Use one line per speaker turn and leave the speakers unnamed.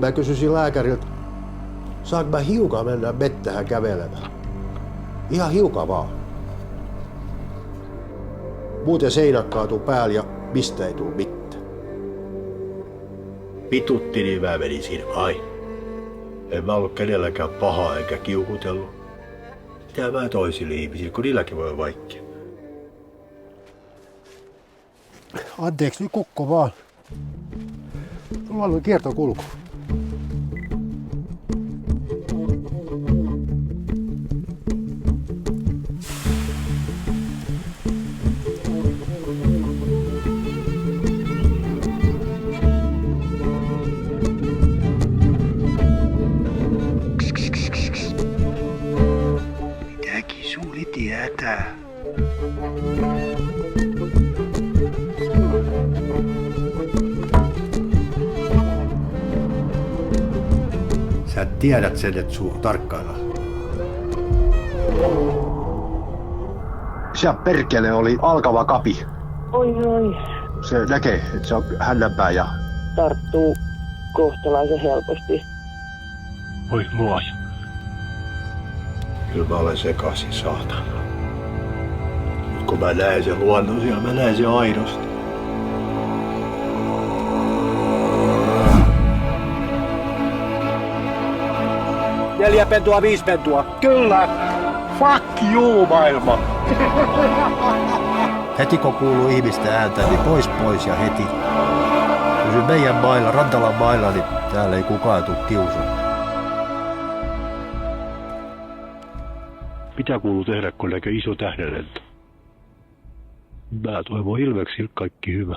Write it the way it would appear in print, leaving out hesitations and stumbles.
Mä kysyisin lääkäriltä, saanko mä hiukan mennä mettähän kävelemään? Ihan hiukan vaan. Muuten seinät kaatuu päällä ja mistä ei tuu mitään. Pitutti niin mä menin siinä vain. En mä ollut kenelläkään pahaa eikä kiukutellut. Mitä mä toisille ihmisille, kun niilläkin voi olla vaikea. Anteeksi nyt kukko vaan. Sulla on kiertokulku.
Mitäkin suuli tietää?
Sä tiedät sen, että sua tarkkaillaan.
Siellä perkele oli alkava kapi.
Oi.
Se näkee, että se on hännänpää ja...
Tarttuu kohtalaisen helposti.
Oi luoja.
Kyllä mä olen sekaisin, saatana. Nyt kun mä näen sen luonnon siellä, mä näen sen aidosti.
4 pentua, 5 pentua.
Kyllä! Fuck you, maailma!
Heti kun kuuluu ihmisten ääntä, niin pois ja heti. Kun meidän mailla, Rantalan mailla, niin täällä ei kukaan tule kiusaan.
Mitä kuuluu tehdä, kun näkee iso tähdenlento? Mä toivon ilmeksi kaikki hyvä.